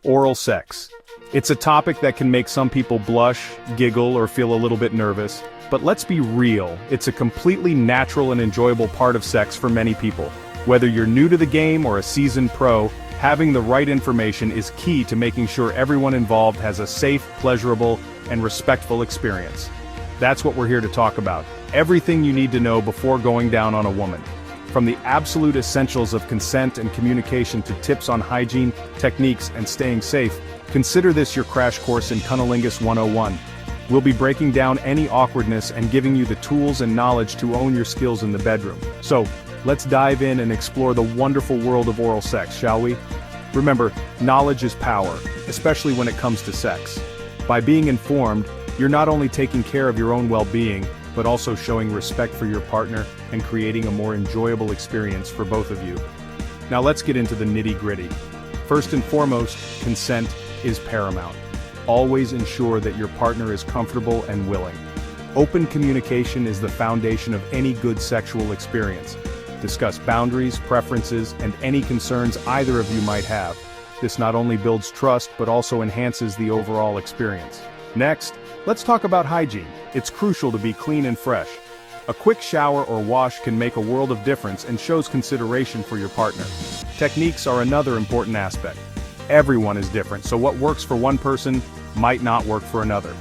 Oral sex. It's a topic that can make some people blush, giggle, or feel a little bit nervous. But let's be real, it's a completely natural and enjoyable part of sex for many people. Whether you're new to the game or a seasoned pro, having the right information is key to making sure everyone involved has a safe, pleasurable, and respectful experience. That's what we're here to talk about. Everything you need to know before going down on a woman. From the absolute essentials of consent and communication to tips on hygiene, techniques, and staying safe, consider this your crash course in Cunnilingus 101. We'll be breaking down any awkwardness and giving you the tools and knowledge to own your skills in the bedroom. So, let's dive in and explore the wonderful world of oral sex, shall we? Remember, knowledge is power, especially when it comes to sex. By being informed, you're not only taking care of your own well-being, but also showing respect for your partner and creating a more enjoyable experience for both of you. Now let's get into the nitty-gritty. First and foremost, consent is paramount. Always ensure that your partner is comfortable and willing. Open communication is the foundation of any good sexual experience. Discuss boundaries, preferences, and any concerns either of you might have. This not only builds trust but also enhances the overall experience. Next, let's talk about hygiene. It's crucial to be clean and fresh. A quick shower or wash can make a world of difference and shows consideration for your partner. Techniques are another important aspect. Everyone is different, so what works for one person might not work for another.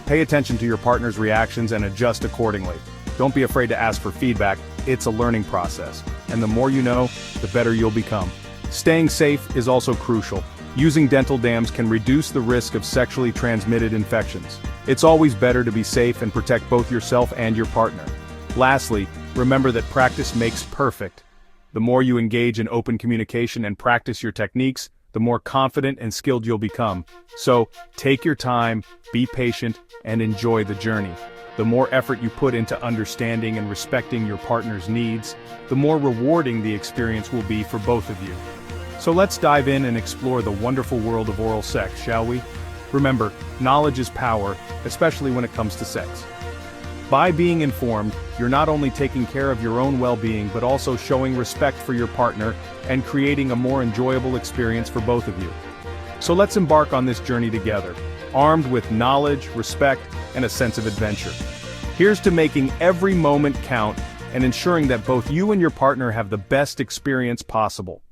Pay attention to your partner's reactions and adjust accordingly. Don't be afraid to ask for feedback. It's a learning process, and the more you know, the better you'll become. Staying safe is also crucial. Using dental dams can reduce the risk of sexually transmitted infections. It's always better to be safe and protect both yourself and your partner. Lastly, remember that practice makes perfect. The more you engage in open communication and practice your techniques, the more confident and skilled you'll become. So, take your time, be patient, and enjoy the journey. The more effort you put into understanding and respecting your partner's needs, the more rewarding the experience will be for both of you. So let's dive in and explore the wonderful world of oral sex, shall we? Remember, knowledge is power, especially when it comes to sex. By being informed, you're not only taking care of your own well-being but also showing respect for your partner and creating a more enjoyable experience for both of you. So let's embark on this journey together, armed with knowledge, respect, and a sense of adventure. Here's to making every moment count and ensuring that both you and your partner have the best experience possible.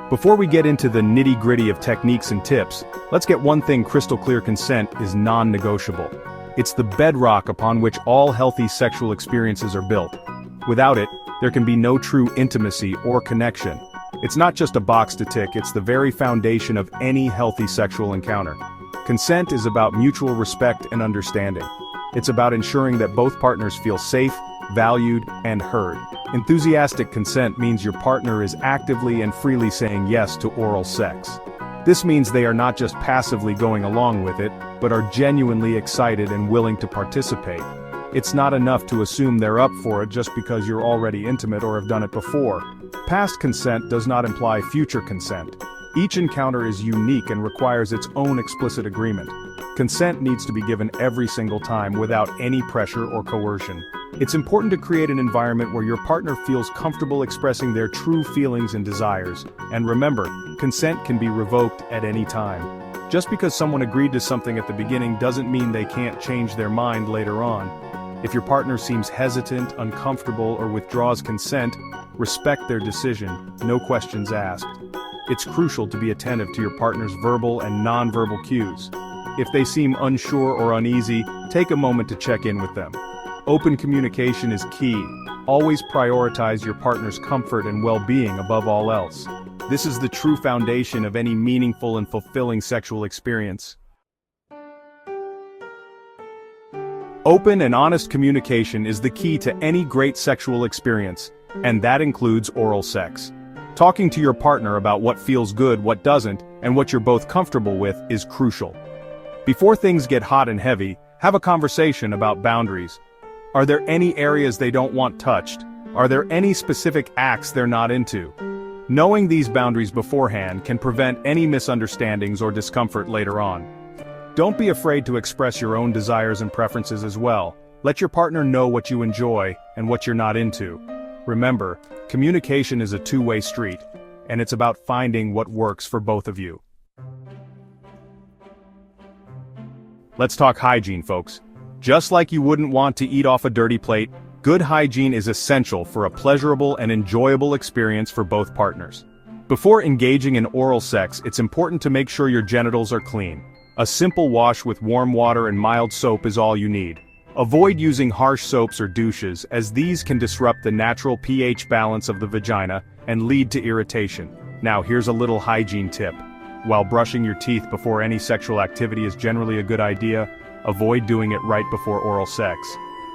Before we get into the nitty-gritty of techniques and tips, let's get one thing crystal clear: consent is non-negotiable. It's the bedrock upon which all healthy sexual experiences are built. Without it, there can be no true intimacy or connection. It's not just a box to tick, it's the very foundation of any healthy sexual encounter. Consent is about mutual respect and understanding. It's about ensuring that both partners feel safe, valued, and heard. Enthusiastic consent means your partner is actively and freely saying yes to oral sex. This means they are not just passively going along with it, but are genuinely excited and willing to participate. It's not enough to assume they're up for it just because you're already intimate or have done it before. Past consent does not imply future consent. Each encounter is unique and requires its own explicit agreement. Consent needs to be given every single time without any pressure or coercion. It's important to create an environment where your partner feels comfortable expressing their true feelings and desires. And remember, consent can be revoked at any time. Just because someone agreed to something at the beginning doesn't mean they can't change their mind later on. If your partner seems hesitant, uncomfortable, or withdraws consent, respect their decision, no questions asked. It's crucial to be attentive to your partner's verbal and non-verbal cues. If they seem unsure or uneasy, take a moment to check in with them. Open communication is key. Always prioritize your partner's comfort and well-being above all else. This is the true foundation of any meaningful and fulfilling sexual experience. Open and honest communication is the key to any great sexual experience, and that includes oral sex. Talking to your partner about what feels good, what doesn't, and what you're both comfortable with is crucial. Before things get hot and heavy, have a conversation about boundaries. Are there any areas they don't want touched? Are there any specific acts they're not into? Knowing these boundaries beforehand can prevent any misunderstandings or discomfort later on. Don't be afraid to express your own desires and preferences as well. Let your partner know what you enjoy and what you're not into. Remember, communication is a two-way street, and it's about finding what works for both of you. Let's talk hygiene, folks. Just like you wouldn't want to eat off a dirty plate, good hygiene is essential for a pleasurable and enjoyable experience for both partners. Before engaging in oral sex, it's important to make sure your genitals are clean. A simple wash with warm water and mild soap is all you need. Avoid using harsh soaps or douches, as these can disrupt the natural pH balance of the vagina and lead to irritation. Now here's a little hygiene tip. While brushing your teeth before any sexual activity is generally a good idea, avoid doing it right before oral sex.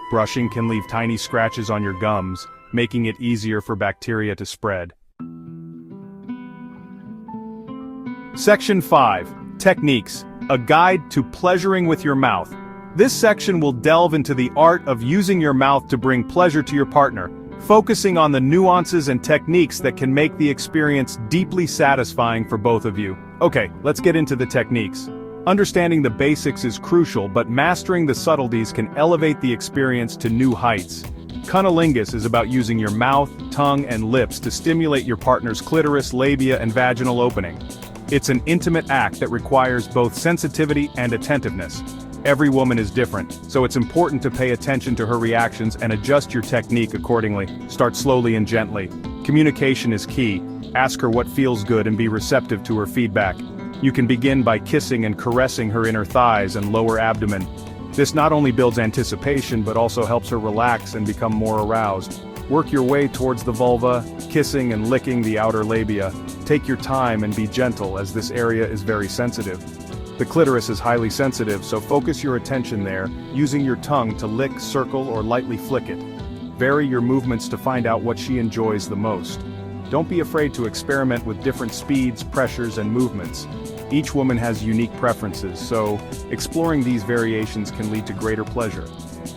Brushing can leave tiny scratches on your gums, making it easier for bacteria to spread. Section 5. Techniques. A guide to pleasuring with your mouth. This section will delve into the art of using your mouth to bring pleasure to your partner, focusing on the nuances and techniques that can make the experience deeply satisfying for both of you. Okay, let's get into the techniques. Understanding the basics is crucial, but mastering the subtleties can elevate the experience to new heights. Cunnilingus is about using your mouth, tongue, and lips to stimulate your partner's clitoris, labia, and vaginal opening. It's an intimate act that requires both sensitivity and attentiveness. Every woman is different, so it's important to pay attention to her reactions and adjust your technique accordingly. Start slowly and gently. Communication is key. Ask her what feels good and be receptive to her feedback. You can begin by kissing and caressing her inner thighs and lower abdomen. This not only builds anticipation but also helps her relax and become more aroused. Work your way towards the vulva, kissing and licking the outer labia. Take your time and be gentle, as this area is very sensitive. The clitoris is highly sensitive, so focus your attention there, using your tongue to lick, circle, or lightly flick it. Vary your movements to find out what she enjoys the most. Don't be afraid to experiment with different speeds, pressures, and movements. Each woman has unique preferences, so exploring these variations can lead to greater pleasure.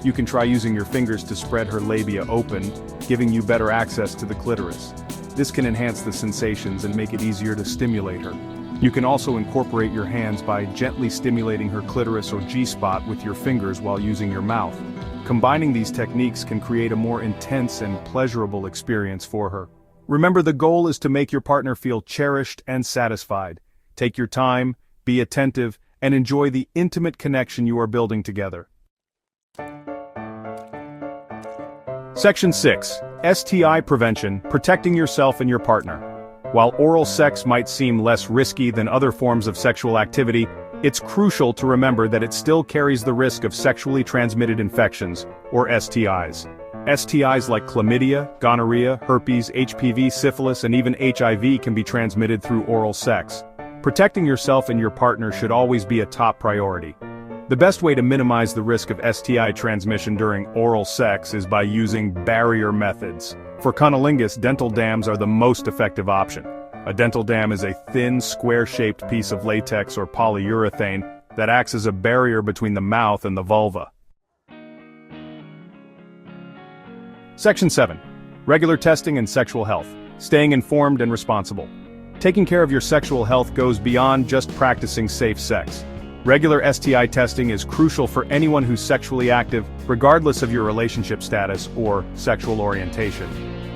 You can try using your fingers to spread her labia open, giving you better access to the clitoris. This can enhance the sensations and make it easier to stimulate her. You can also incorporate your hands by gently stimulating her clitoris or G-spot with your fingers while using your mouth. Combining these techniques can create a more intense and pleasurable experience for her. Remember, the goal is to make your partner feel cherished and satisfied. Take your time, be attentive, and enjoy the intimate connection you are building together. Section 6. STI Prevention, Protecting Yourself and Your Partner. While oral sex might seem less risky than other forms of sexual activity, it's crucial to remember that it still carries the risk of sexually transmitted infections, or STIs. STIs like chlamydia, gonorrhea, herpes, HPV, syphilis, and even HIV can be transmitted through oral sex. Protecting yourself and your partner should always be a top priority. The best way to minimize the risk of STI transmission during oral sex is by using barrier methods. For cunnilingus, dental dams are the most effective option. A dental dam is a thin, square-shaped piece of latex or polyurethane that acts as a barrier between the mouth and the vulva. Section 7. Regular testing and sexual health. Staying informed and responsible. Taking care of your sexual health goes beyond just practicing safe sex. Regular STI testing is crucial for anyone who's sexually active, regardless of your relationship status or sexual orientation.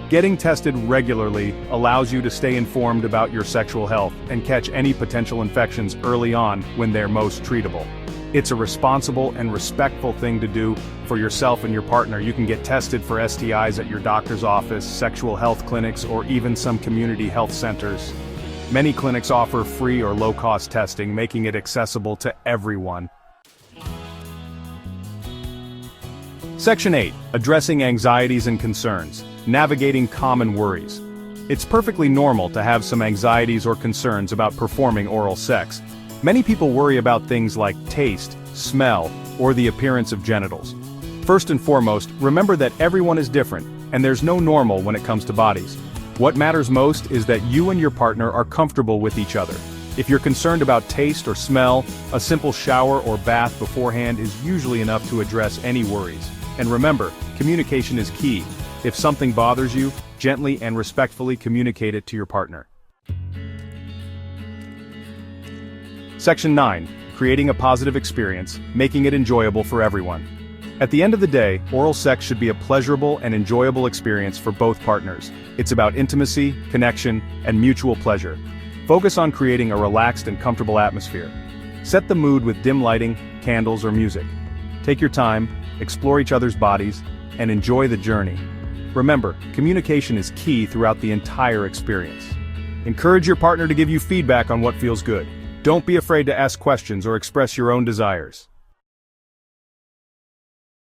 Getting tested regularly allows you to stay informed about your sexual health and catch any potential infections early on when they're most treatable. It's a responsible and respectful thing to do for yourself and your partner. You can get tested for STIs at your doctor's office, sexual health clinics, or even some community health centers. Many clinics offer free or low-cost testing, making it accessible to everyone. Section 8. Addressing anxieties and concerns. Navigating common worries. It's perfectly normal to have some anxieties or concerns about performing oral sex. Many people worry about things like taste, smell, or the appearance of genitals. First and foremost, remember that everyone is different, and there's no normal when it comes to bodies. What matters most is that you and your partner are comfortable with each other. If you're concerned about taste or smell, a simple shower or bath beforehand is usually enough to address any worries. And remember, communication is key. If something bothers you, gently and respectfully communicate it to your partner. Section 9. Creating a positive experience, making it enjoyable for everyone. At the end of the day, oral sex should be a pleasurable and enjoyable experience for both partners. It's about intimacy, connection, and mutual pleasure. Focus on creating a relaxed and comfortable atmosphere. Set the mood with dim lighting, candles, or music. Take your time, explore each other's bodies, and enjoy the journey. Remember, communication is key throughout the entire experience. Encourage your partner to give you feedback on what feels good. Don't be afraid to ask questions or express your own desires.